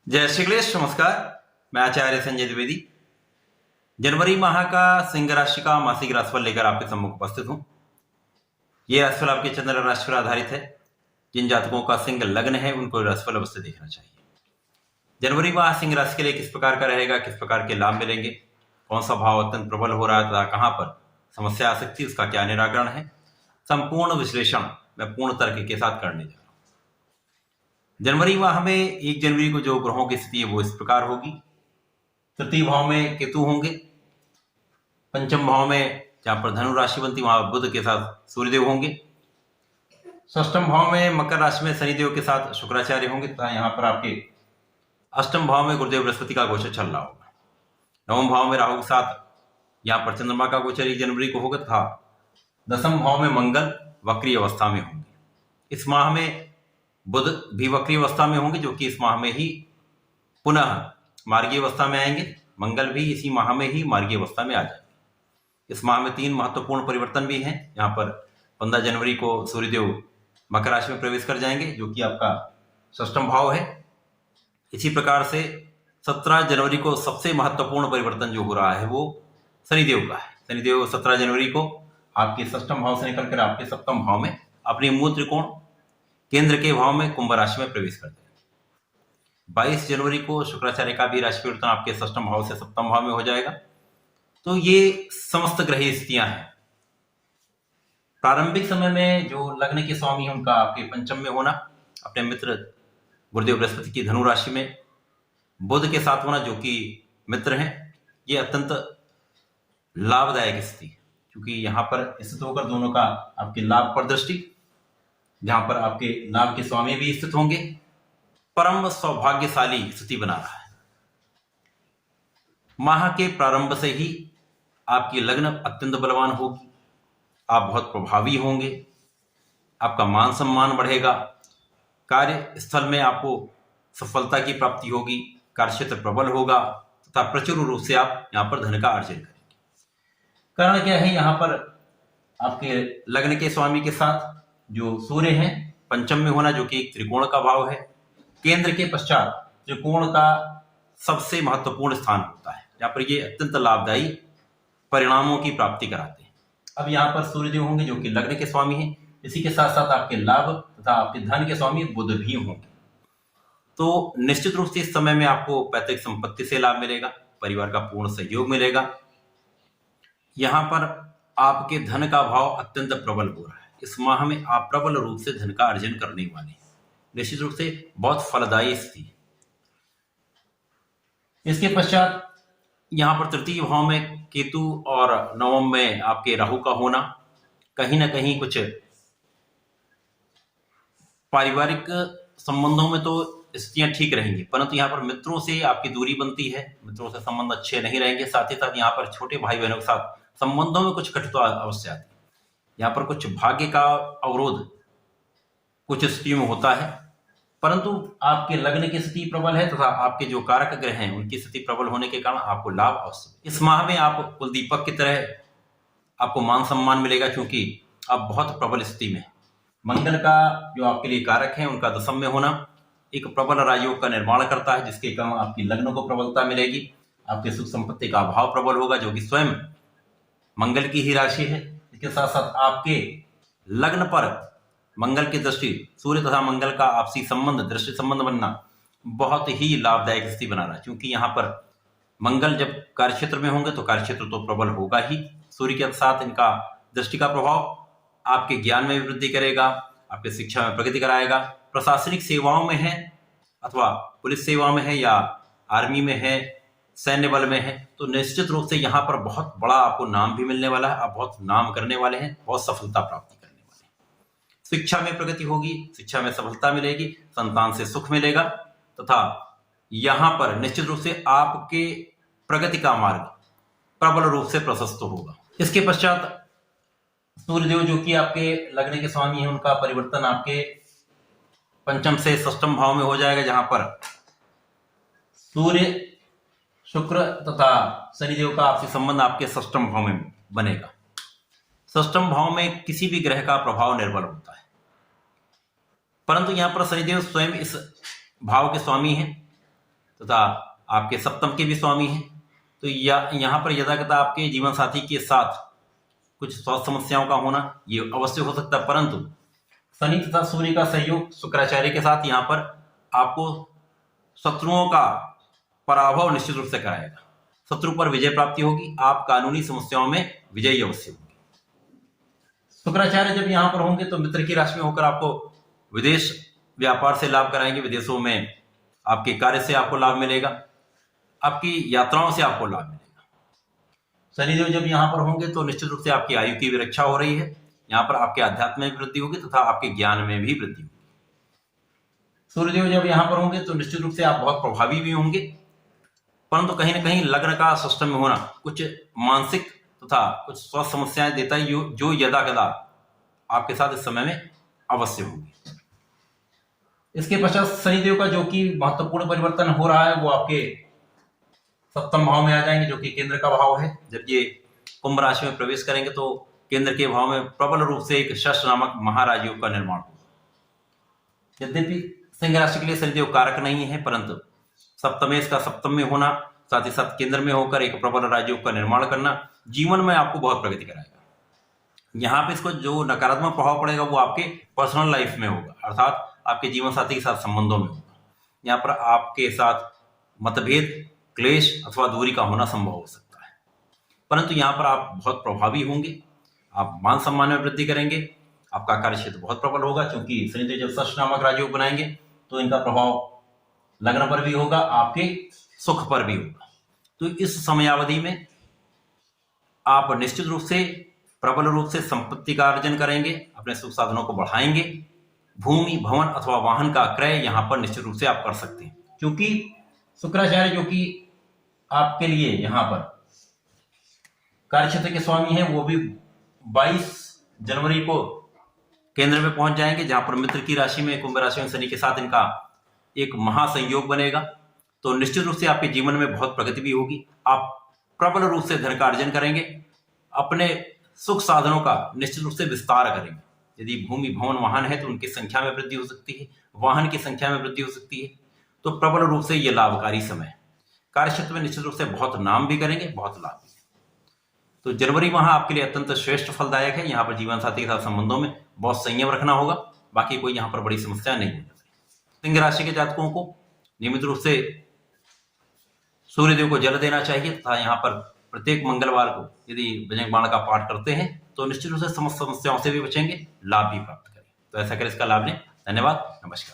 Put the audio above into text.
जय श्री कृष्ण। नमस्कार, मैं आचार्य संजय द्विवेदी जनवरी माह का सिंह राशि का मासिक राशिफल लेकर आपके सम्मुख उपस्थित हूं। यह राशिफल आपके चंद्र राशि पर आधारित है। जिन जातकों का सिंह लग्न है उनको राशिफल अवश्य देखना चाहिए। जनवरी माह सिंह राशि के लिए किस प्रकार का रहेगा, किस प्रकार के लाभ मिलेंगे, कौन सा भाव अत्यंत प्रबल हो रहा है तथा कहां पर समस्या आ सकती है, उसका क्या निराकरण है, संपूर्ण विश्लेषण मैं पूर्ण तर्क के साथ करने जा रहा हूं। जनवरी माह में 1 जनवरी को जो ग्रहों की स्थिति है वो इस प्रकार होगी। तृतीय भाव में केतु होंगे, पंचम भाव में जहां पर धनु राशि बनती वहां बुध के साथ सूर्यदेव होंगे, षष्ठम भाव में मकर राशि में शनिदेव के साथ शुक्राचार्य होंगे तथा यहाँ पर आपके अष्टम भाव में गुरुदेव बृहस्पति का गोचर चल रहा होगा। नवम भाव में राहु के साथ यहाँ पर चंद्रमा का गोचर 1 जनवरी को होगा तथा दसम भाव में मंगल वक्री अवस्था में होंगे। इस माह में बुध भी वक्री अवस्था में होंगे, जो कि इस माह में ही पुनः मार्गीय अवस्था में आएंगे। मंगल भी इसी माह में ही मार्गीय अवस्था में आ जाएंगे। इस माह में 3 महत्वपूर्ण परिवर्तन भी हैं। यहाँ पर 15 जनवरी को सूर्यदेव मकर राशि में प्रवेश कर जाएंगे, जो कि आपका षष्ठम भाव है। इसी प्रकार से 17 जनवरी को सबसे महत्वपूर्ण परिवर्तन जो हो रहा है वो शनिदेव का है। शनिदेव 17 जनवरी को आपके षष्ठम भाव से निकलकर आपके सप्तम भाव में अपने मूल त्रिकोण केंद्र के भाव में कुंभ राशि में प्रवेश कर जाएंगे। 22 जनवरी को शुक्राचार्य का भी राशि परिवर्तन आपके षष्ठम भाव से सप्तम भाव में हो जाएगा। तो ये समस्त ग्रह स्थितियां हैं। प्रारंभिक समय में जो लग्न के स्वामी हैं उनका आपके पंचम में होना, अपने मित्र गुरुदेव बृहस्पति की धनु राशि में बुध के साथ होना, जो कि मित्र हैं, ये अत्यंत लाभदायक स्थिति, क्योंकि यहाँ पर स्थित होकर दोनों का आपके लाभ पर दृष्टि, जहां पर आपके लाभ के स्वामी भी स्थित होंगे, परम सौभाग्यशाली स्थिति बना रहा है। माह के प्रारंभ से ही आपकी लग्न अत्यंत बलवान होगी, आप बहुत प्रभावी होंगे, आपका मान सम्मान बढ़ेगा, कार्य स्थल में आपको सफलता की प्राप्ति होगी, कार्यक्षेत्र प्रबल होगा तथा प्रचुर रूप से आप यहाँ पर धन का अर्जन करेंगे। कारण क्या है, यहाँ पर आपके लग्न के स्वामी के साथ जो सूर्य हैं पंचम में होना, जो कि एक त्रिकोण का भाव है। केंद्र के पश्चात त्रिकोण का सबसे महत्वपूर्ण स्थान होता है, जहां पर ये अत्यंत लाभदायी परिणामों की प्राप्ति कराते हैं। अब यहाँ पर सूर्यदेव होंगे, जो कि लग्न के स्वामी हैं। इसी के साथ साथ आपके लाभ तथा आपके धन के स्वामी बुध भी होंगे। तो निश्चित रूप से इस समय में आपको पैतृक संपत्ति से लाभ मिलेगा, परिवार का पूर्ण सहयोग मिलेगा। यहाँ पर आपके धन का भाव अत्यंत प्रबल हो रहा है। इस माह में आप प्रबल रूप से धन का अर्जन करने वाले हैं। निश्चित रूप से बहुत फलदायी स्थिति। इसके पश्चात यहां पर तृतीय भाव में केतु और नवम में आपके राहु का होना, कहीं ना कहीं कुछ पारिवारिक संबंधों में तो स्थितियां ठीक रहेंगी, परंतु यहाँ पर मित्रों से आपकी दूरी बनती है, मित्रों से संबंध अच्छे नहीं रहेंगे। साथ ही साथ यहाँ पर छोटे भाई बहनों के साथ संबंधों में कुछ कटुता अवश्य आती है। यहाँ पर कुछ भाग्य का अवरोध कुछ स्थितियों में होता है, परंतु आपके लग्न की स्थिति प्रबल है तथा आपके जो कारक ग्रह हैं उनकी स्थिति प्रबल होने के कारण आपको लाभ अवश्य। इस माह में आप कुलदीपक की तरह आपको मान सम्मान मिलेगा, क्योंकि आप बहुत प्रबल स्थिति में। मंगल का जो आपके लिए कारक है उनका दशम में होना एक प्रबल राजयोग का निर्माण करता है, जिसके कारण आपकी लग्न को प्रबलता मिलेगी। आपके सुख संपत्ति का अभाव प्रबल होगा, जो कि स्वयं मंगल की ही राशि है। इसके साथ साथ आपके लग्न पर मंगल की दृष्टि, सूर्य तथा मंगल का आपसी संबंध, दृष्टि संबंध बनना बहुत ही लाभदायक स्थिति बना रहा है, क्योंकि यहाँ पर मंगल जब कार्यक्षेत्र में होंगे तो कार्यक्षेत्र तो प्रबल होगा ही। सूर्य के साथ इनका दृष्टि का प्रभाव आपके ज्ञान में भी वृद्धि करेगा, आपके शिक्षा में प्रगति कराएगा। प्रशासनिक सेवाओं में है अथवा पुलिस सेवा में है या आर्मी में है, सैन्य बल में है, तो निश्चित रूप से यहाँ पर बहुत बड़ा आपको नाम भी मिलने वाला है। आप बहुत नाम करने वाले हैं, बहुत सफलता प्राप्ति करने वाले हैं। शिक्षा में प्रगति होगी, शिक्षा में सफलता मिलेगी, संतान से सुख मिलेगा तथा यहाँ पर निश्चित रूप से आपके प्रगति का मार्ग प्रबल रूप से प्रशस्त होगा। इसके पश्चात सूर्यदेव, जो कि आपके लग्न के स्वामी हैं, उनका परिवर्तन आपके पंचम से षष्ठम भाव में हो जाएगा, जहां पर सूर्य, शुक्र तथा शनिदेव का आपसी संबंध आपके षष्ठम भाव में बनेगा। षष्ठम भाव में किसी भी ग्रह का प्रभाव निर्बल होता है, परंतु यहां पर शनिदेव स्वयं इस भाव के स्वामी हैं, तथा आपके सप्तम के भी स्वामी हैं। तो यहाँ पर यदाकदा आपके जीवन साथी के साथ कुछ स्वास्थ्य समस्याओं का होना ये अवश्य हो सकता है, परंतु शनि तथा सूर्य का सहयोग शुक्राचार्य के साथ यहाँ पर आपको शत्रुओं का पराभव निश्चित रूप से कराएगा। शत्रु पर विजय प्राप्ति होगी, आप कानूनी समस्याओं में विजयी अवश्य होंगे। शुक्राचार्य जब यहाँ पर होंगे तो मित्र की राशि में होकर आपको विदेश व्यापार से लाभ कराएंगे। विदेशों में आपके कार्य से आपको लाभ मिलेगा, आपकी यात्राओं से आपको लाभ मिलेगा। शनिदेव जब यहाँ पर होंगे तो निश्चित रूप से आपकी आयु की भी रक्षा हो रही है। यहाँ पर आपके अध्यात्म में भी वृद्धि होगी तथा आपके ज्ञान में भी वृद्धि होगी। सूर्यदेव जब यहाँ पर होंगे तो निश्चित रूप से आप बहुत प्रभावी भी होंगे, परंतु कहीं ना कहीं लग्न का सिस्टम में होना कुछ मानसिक तथा कुछ स्वास्थ्य समस्याएं देता है, जो यदा कदा आपके साथ इस समय में अवश्य होगी। इसके पश्चात शनिदेव का जो कि महत्वपूर्ण परिवर्तन हो रहा है वो आपके सप्तम भाव में आ जाएंगे, जो कि केंद्र का भाव है। जब ये कुंभ राशि में प्रवेश करेंगे तो केंद्र के भाव में प्रबल रूप से एक शश नामक महाराज योग का निर्माण होगा। यद्यपि सिंह राशि के लिए शनिदेव कारक नहीं है, परंतु सप्तमेश का सप्तम में होना, साथ ही साथ केंद्र में होकर एक प्रबल राजयोग का निर्माण करना जीवन में आपको बहुत प्रगति कराएगा। यहाँ पे इसको जो नकारात्मक प्रभाव पड़ेगा वो आपके पर्सनल लाइफ में होगा, अर्थात आपके जीवन साथी के साथ संबंधों में होगा। यहाँ पर आपके साथ मतभेद, क्लेश अथवा दूरी का होना संभव हो सकता है, परंतु यहाँ पर आप बहुत प्रभावी होंगे। आप मान सम्मान में वृद्धि करेंगे, आपका कार्य क्षेत्र बहुत प्रबल होगा, क्योंकि शनिदेव जब शश नामक राजयोग बनाएंगे तो इनका प्रभाव लग्न पर भी होगा, आपके सुख पर भी होगा। तो इस समयावधि में आप निश्चित रूप से प्रबल रूप से संपत्ति का अर्जन करेंगे, अपने सुख साधनों को बढ़ाएंगे। भूमि, भवन अथवा वाहन का क्रय यहाँ पर निश्चित रूप से आप कर सकते हैं, क्योंकि शुक्राचार्य जो कि आपके लिए यहाँ पर कार्यक्षेत्र के स्वामी हैं, वो भी 22 जनवरी को केंद्र में पहुंच जाएंगे, जहां पर मित्र की राशि में कुंभ राशि में शनि के साथ इनका एक महासंयोग बनेगा। तो निश्चित रूप से आपके जीवन में बहुत प्रगति भी होगी, आप प्रबल रूप से धन का अर्जन करेंगे, अपने सुख साधनों का निश्चित रूप से विस्तार करेंगे। यदि भूमि, भवन, वाहन है तो उनकी संख्या में वृद्धि हो सकती है, वाहन की संख्या में वृद्धि हो सकती है। तो प्रबल रूप से यह लाभकारी समय है। कार्यक्षेत्र में निश्चित रूप से बहुत नाम भी करेंगे, बहुत लाभ भी। तो जनवरी माह आपके लिए अत्यंत श्रेष्ठ फलदायक है। यहाँ पर जीवन साथी के साथ संबंधों में बहुत संयम रखना होगा, बाकी कोई यहाँ पर बड़ी समस्या नहीं होगी। सिंह राशि के जातकों को नियमित रूप से सूर्यदेव को जल देना चाहिए तथा यहाँ पर प्रत्येक मंगलवार को यदि बजरंग बाण का पाठ करते हैं तो निश्चित रूप से समस्त समस्याओं से भी बचेंगे, लाभ भी प्राप्त करें। तो ऐसा करें, इसका लाभ लें। धन्यवाद, नमस्कार।